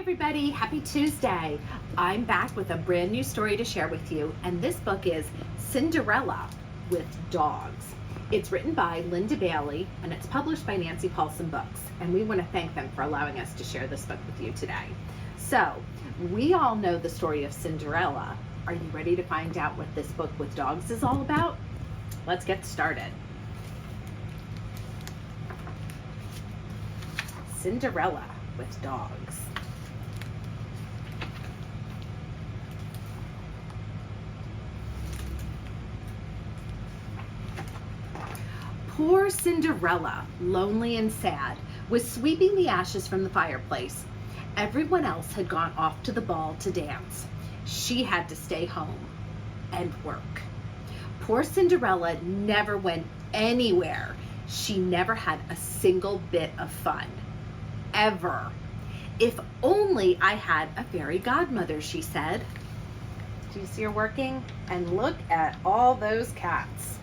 Everybody, happy Tuesday. I'm back with a brand new story to share with you, and this book is Cinderella with Dogs. It's written by Linda Bailey and it's published by Nancy Paulson Books, and we want to thank them for allowing us to share this book with you today. So, we all know the story of Cinderella. Are you ready to find out what this book with dogs is all about? Let's get started. Cinderella with dogs. Poor Cinderella, lonely and sad, was sweeping the ashes from the fireplace. Everyone else had gone off to the ball to dance. She had to stay home and work. Poor Cinderella never went anywhere. She never had a single bit of fun. Ever. If only I had a fairy godmother, she said. Do you see her working? And look at all those cats.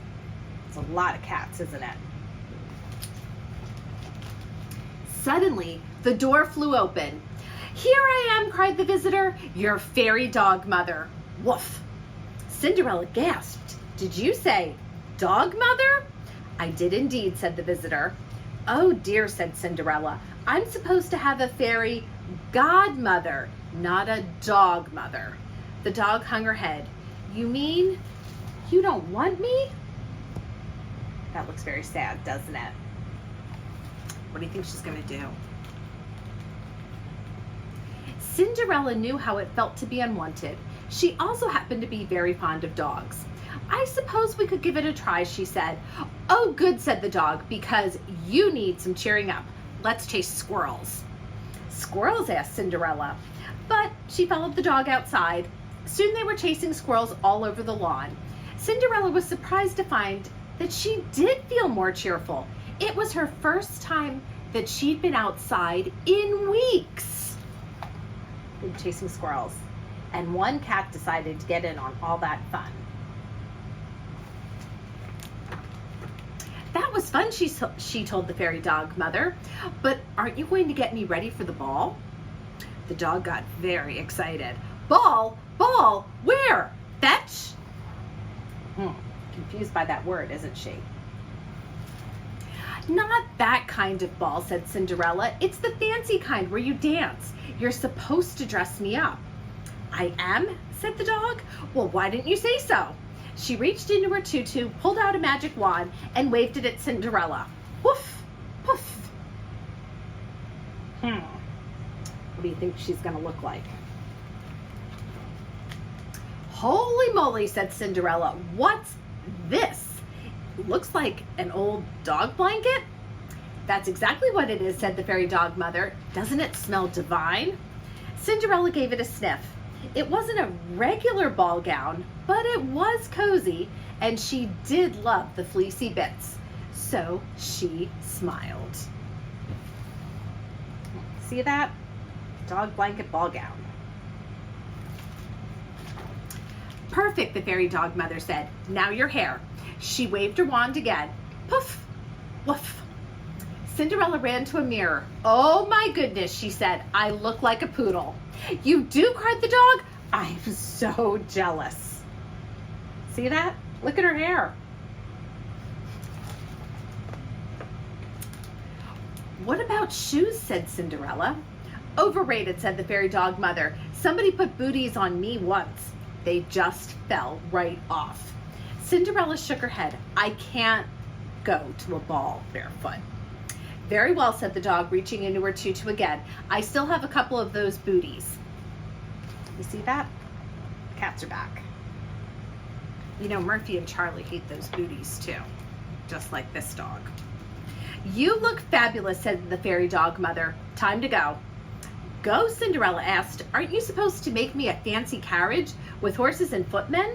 It's a lot of cats, isn't it? Suddenly, the door flew open. "Here I am," cried the visitor, "your fairy dog mother." Woof! Cinderella gasped. "Did you say dog mother?" "I did indeed," said the visitor. "Oh dear," said Cinderella. "I'm supposed to have a fairy godmother, not a dog mother." The dog hung her head. "You mean you don't want me?" That looks very sad, doesn't it? What do you think she's going to do? Cinderella knew how it felt to be unwanted. She also happened to be very fond of dogs. "I suppose we could give it a try," she said. "Oh, good," said the dog, "because you need some cheering up. Let's chase squirrels." "Squirrels?" asked Cinderella. But she followed the dog outside. Soon they were chasing squirrels all over the lawn. Cinderella was surprised to find that she did feel more cheerful. It was her first time that she'd been outside in weeks. They were chasing squirrels, and one cat decided to get in on all that fun. "That was fun," she told the fairy dog mother, "but aren't you going to get me ready for the ball?" The dog got very excited. "Ball? Ball? Where? Fetch?" Confused by that word, isn't she? "Not that kind of ball," said Cinderella. "It's the fancy kind where you dance. You're supposed to dress me up." "I am?" said the dog. "Well, why didn't you say so?" She reached into her tutu, pulled out a magic wand, and waved it at Cinderella. Woof! Poof! What do you think she's going to look like? "Holy moly," said Cinderella. "What's this? Looks like an old dog blanket." "That's exactly what it is," said the fairy dog mother. "Doesn't it smell divine?" Cinderella gave it a sniff. It wasn't a regular ball gown, but it was cozy, and she did love the fleecy bits. So she smiled. See that? Dog blanket ball gown. "Perfect," the fairy dog mother said. "Now your hair." She waved her wand again. Poof! Woof! Cinderella ran to a mirror. "Oh my goodness," she said. "I look like a poodle." "You do?" cried the dog. "I'm so jealous." See that? Look at her hair. "What about shoes?" said Cinderella. "Overrated," said the fairy dog mother. "Somebody put booties on me once. They just fell right off." Cinderella shook her head. "I can't go to a ball barefoot." "Very well," said the dog, reaching into her tutu again. "I still have a couple of those booties." You see that? The cats are back. You know, Murphy and Charlie hate those booties too, just like this dog. "You look fabulous," said the fairy dog mother. "Time to go." "Go?" Cinderella asked. "Aren't you supposed to make me a fancy carriage with horses and footmen?"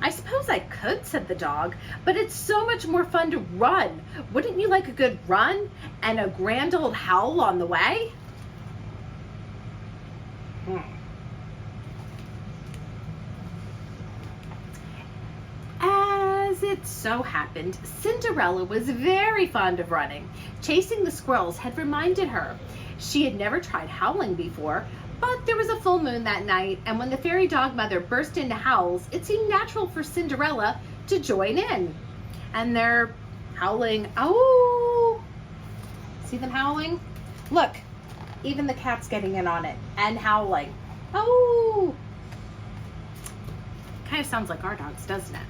"I suppose I could," said the dog, "but it's so much more fun to run. Wouldn't you like a good run and a grand old howl on the way?" As it so happened, Cinderella was very fond of running. Chasing the squirrels had reminded her. She had never tried howling before, but there was a full moon that night, and when the fairy dogmother burst into howls, it seemed natural for Cinderella to join in. And they're howling, oh! See them howling? Look, even the cat's getting in on it and howling. Oh! Kind of sounds like our dogs, doesn't it?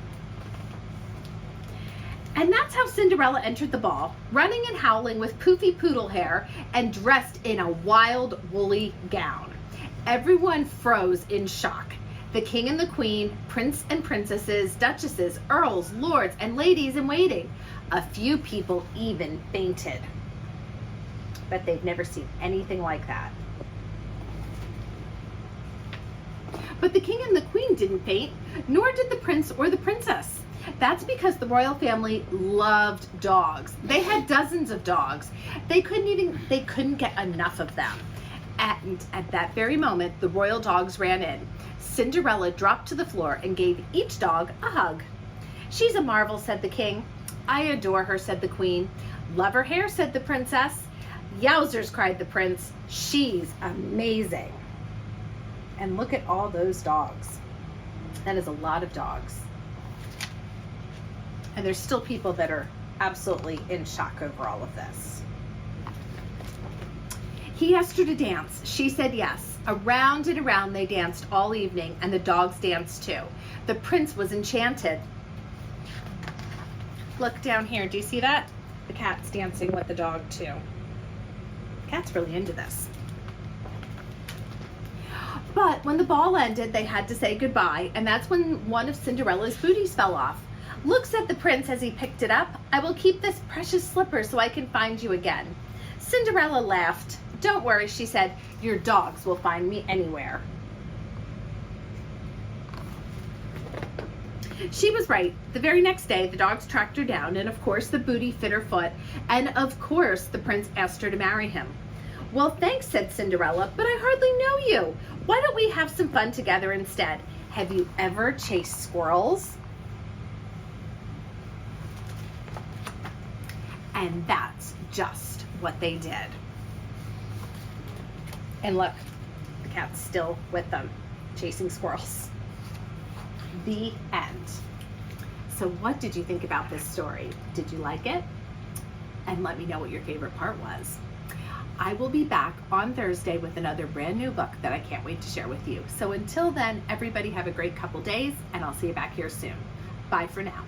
And that's how Cinderella entered the ball, running and howling with poofy poodle hair and dressed in a wild woolly gown. Everyone froze in shock. The king and the queen, prince and princesses, duchesses, earls, lords, and ladies in waiting. A few people even fainted. But they've never seen anything like that. But the king and the queen didn't faint, nor did the prince or the princess. That's because the royal family loved dogs. They had dozens of dogs. They couldn't get enough of them. And at that very moment, the royal dogs ran in. Cinderella dropped to the floor and gave each dog a hug. "She's a marvel," said the king. "I adore her," said the queen. "Love her hair," said the princess. "Yowzers," cried the prince. "She's amazing." And look at all those dogs. That is a lot of dogs. And there's still people that are absolutely in shock over all of this. He asked her to dance. She said yes. Around and around they danced all evening, and the dogs danced too. The prince was enchanted. Look down here. Do you see that? The cat's dancing with the dog too. The cat's really into this. But when the ball ended, they had to say goodbye, and that's when one of Cinderella's booties fell off. "Look," said the prince as he picked it up. "I will keep this precious slipper so I can find you again." Cinderella laughed. "Don't worry," she said. "Your dogs will find me anywhere." She was right. The very next day, the dogs tracked her down, and of course the booty fit her foot, and of course the prince asked her to marry him. "Well, thanks," said Cinderella, "but I hardly know you. Why don't we have some fun together instead? Have you ever chased squirrels?" And that's just what they did. And look, the cat's still with them, chasing squirrels. The end. So what did you think about this story? Did you like it? And let me know what your favorite part was. I will be back on Thursday with another brand new book that I can't wait to share with you. So until then, everybody have a great couple days, and I'll see you back here soon. Bye for now.